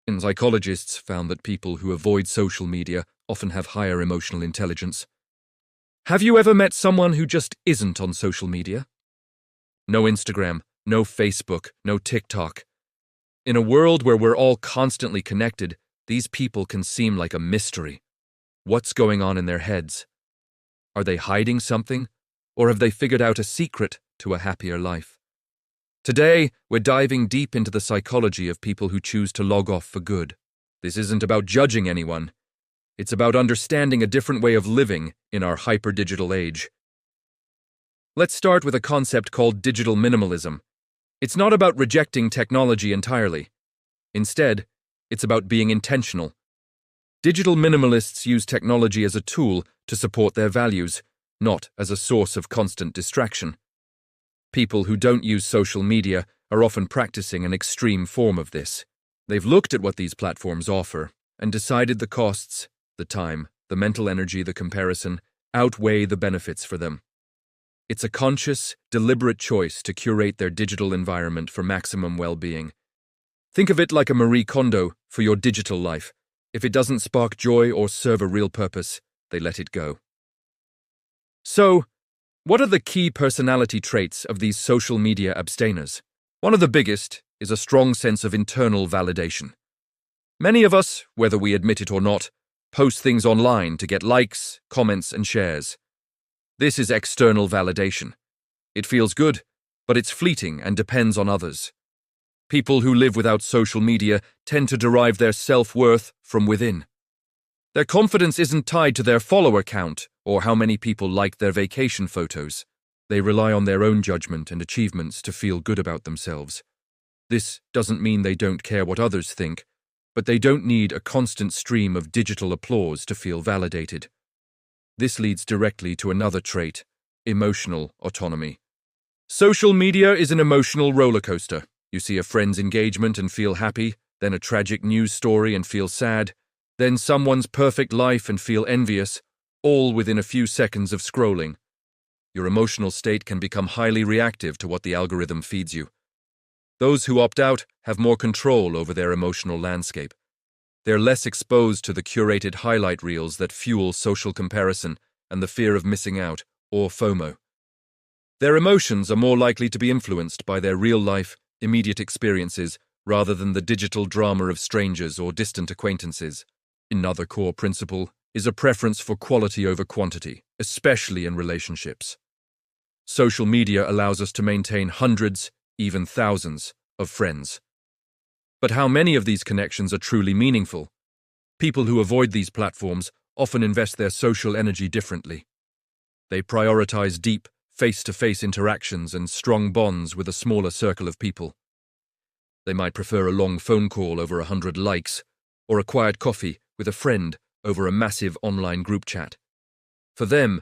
And psychologists found that people who avoid social media often have higher emotional intelligence. Have you ever met someone who just isn't on social media? No Instagram, no Facebook, no TikTok. In a world where we're all constantly connected, these people can seem like a mystery. What's going on in their heads? Are they hiding something? Or have they figured out a secret to a happier life? Today, we're diving deep into the psychology of people who choose to log off for good. This isn't about judging anyone. It's about understanding a different way of living in our hyper-digital age. Let's start with a concept called digital minimalism. It's not about rejecting technology entirely. Instead, it's about being intentional. Digital minimalists use technology as a tool to support their values, not as a source of constant distraction. People who don't use social media are often practicing an extreme form of this. They've looked at what these platforms offer and decided the costs, the time, the mental energy, the comparison, outweigh the benefits for them. It's a conscious, deliberate choice to curate their digital environment for maximum well-being. Think of it like a Marie Kondo for your digital life. If it doesn't spark joy or serve a real purpose, they let it go. So, what are the key personality traits of these social media abstainers? One of the biggest is a strong sense of internal validation. Many of us, whether we admit it or not, post things online to get likes, comments, and shares. This is external validation. It feels good, but it's fleeting and depends on others. People who live without social media tend to derive their self-worth from within. Their confidence isn't tied to their follower count or how many people like their vacation photos. They rely on their own judgment and achievements to feel good about themselves. This doesn't mean they don't care what others think, but they don't need a constant stream of digital applause to feel validated. This leads directly to another trait, emotional autonomy. Social media is an emotional roller coaster. You see a friend's engagement and feel happy, then a tragic news story and feel sad, then someone's perfect life and feel envious, all within a few seconds of scrolling. Your emotional state can become highly reactive to what the algorithm feeds you. Those who opt out have more control over their emotional landscape. They're less exposed to the curated highlight reels that fuel social comparison and the fear of missing out, or FOMO. Their emotions are more likely to be influenced by their real-life, immediate experiences rather than the digital drama of strangers or distant acquaintances. Another core principle is a preference for quality over quantity, especially in relationships. Social media allows us to maintain hundreds, even thousands, of friends. But how many of these connections are truly meaningful? People who avoid these platforms often invest their social energy differently. They prioritize deep, face-to-face interactions and strong bonds with a smaller circle of people. They might prefer a long phone call over 100 likes, or a quiet coffee with a friend over a massive online group chat. For them,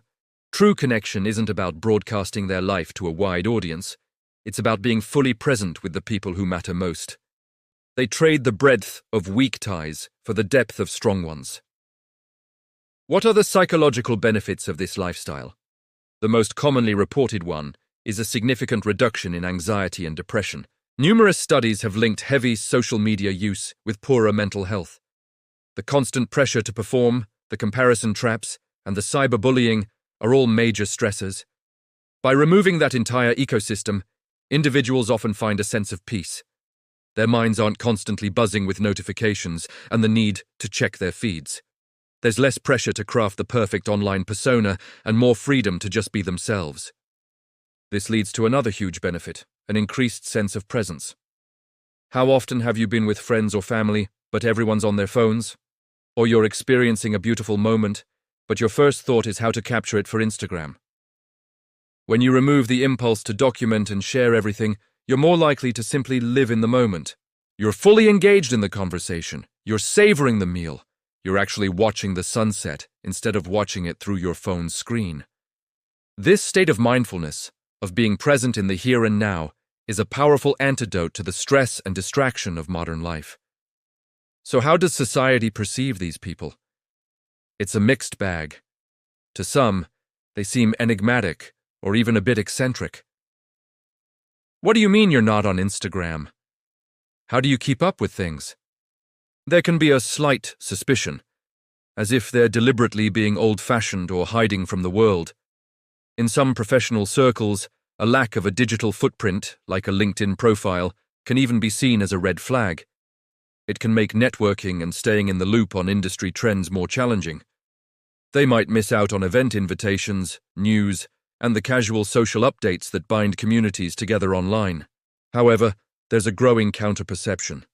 true connection isn't about broadcasting their life to a wide audience. It's about being fully present with the people who matter most. They trade the breadth of weak ties for the depth of strong ones. What are the psychological benefits of this lifestyle? The most commonly reported one is a significant reduction in anxiety and depression. Numerous studies have linked heavy social media use with poorer mental health. The constant pressure to perform, the comparison traps, and the cyberbullying are all major stressors. By removing that entire ecosystem, individuals often find a sense of peace. Their minds aren't constantly buzzing with notifications and the need to check their feeds. There's less pressure to craft the perfect online persona and more freedom to just be themselves. This leads to another huge benefit, an increased sense of presence. How often have you been with friends or family, but everyone's on their phones? Or you're experiencing a beautiful moment, but your first thought is how to capture it for Instagram? When you remove the impulse to document and share everything, you're more likely to simply live in the moment. You're fully engaged in the conversation. You're savoring the meal. You're actually watching the sunset instead of watching it through your phone's screen. This state of mindfulness, of being present in the here and now, is a powerful antidote to the stress and distraction of modern life. So how does society perceive these people? It's a mixed bag. To some, they seem enigmatic or even a bit eccentric. What do you mean you're not on Instagram? How do you keep up with things? There can be a slight suspicion, as if they're deliberately being old-fashioned or hiding from the world. In some professional circles, a lack of a digital footprint, like a LinkedIn profile, can even be seen as a red flag. It can make networking and staying in the loop on industry trends more challenging. They might miss out on event invitations, news, and the casual social updates that bind communities together online. However, there's a growing counter-perception.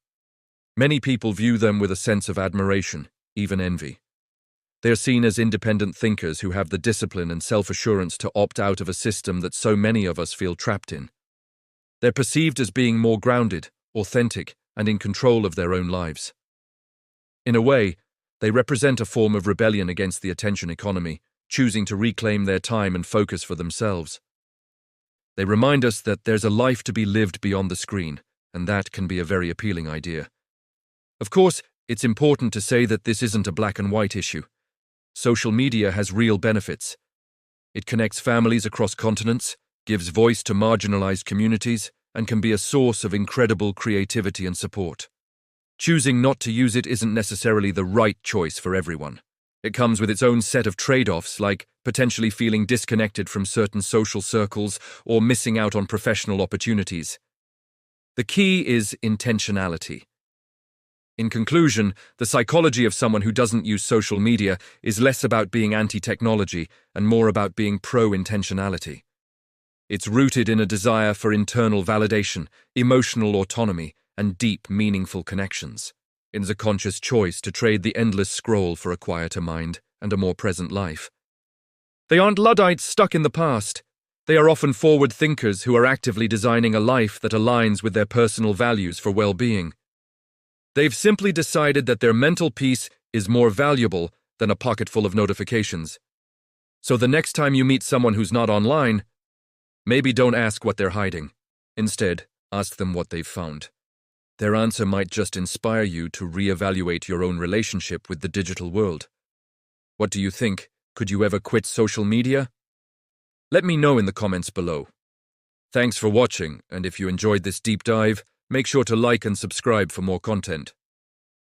Many people view them with a sense of admiration, even envy. They're seen as independent thinkers who have the discipline and self-assurance to opt out of a system that so many of us feel trapped in. They're perceived as being more grounded, authentic, and in control of their own lives. In a way, they represent a form of rebellion against the attention economy, choosing to reclaim their time and focus for themselves. They remind us that there's a life to be lived beyond the screen, and that can be a very appealing idea. Of course, it's important to say that this isn't a black and white issue. Social media has real benefits. It connects families across continents, gives voice to marginalized communities, and can be a source of incredible creativity and support. Choosing not to use it isn't necessarily the right choice for everyone. It comes with its own set of trade-offs, like potentially feeling disconnected from certain social circles or missing out on professional opportunities. The key is intentionality. In conclusion, the psychology of someone who doesn't use social media is less about being anti-technology and more about being pro-intentionality. It's rooted in a desire for internal validation, emotional autonomy, and deep, meaningful connections. It is a conscious choice to trade the endless scroll for a quieter mind and a more present life. They aren't Luddites stuck in the past. They are often forward thinkers who are actively designing a life that aligns with their personal values for well-being. They've simply decided that their mental peace is more valuable than a pocket full of notifications. So the next time you meet someone who's not online, maybe don't ask what they're hiding. Instead, ask them what they've found. Their answer might just inspire you to reevaluate your own relationship with the digital world. What do you think? Could you ever quit social media? Let me know in the comments below. Thanks for watching, and if you enjoyed this deep dive, make sure to like and subscribe for more content.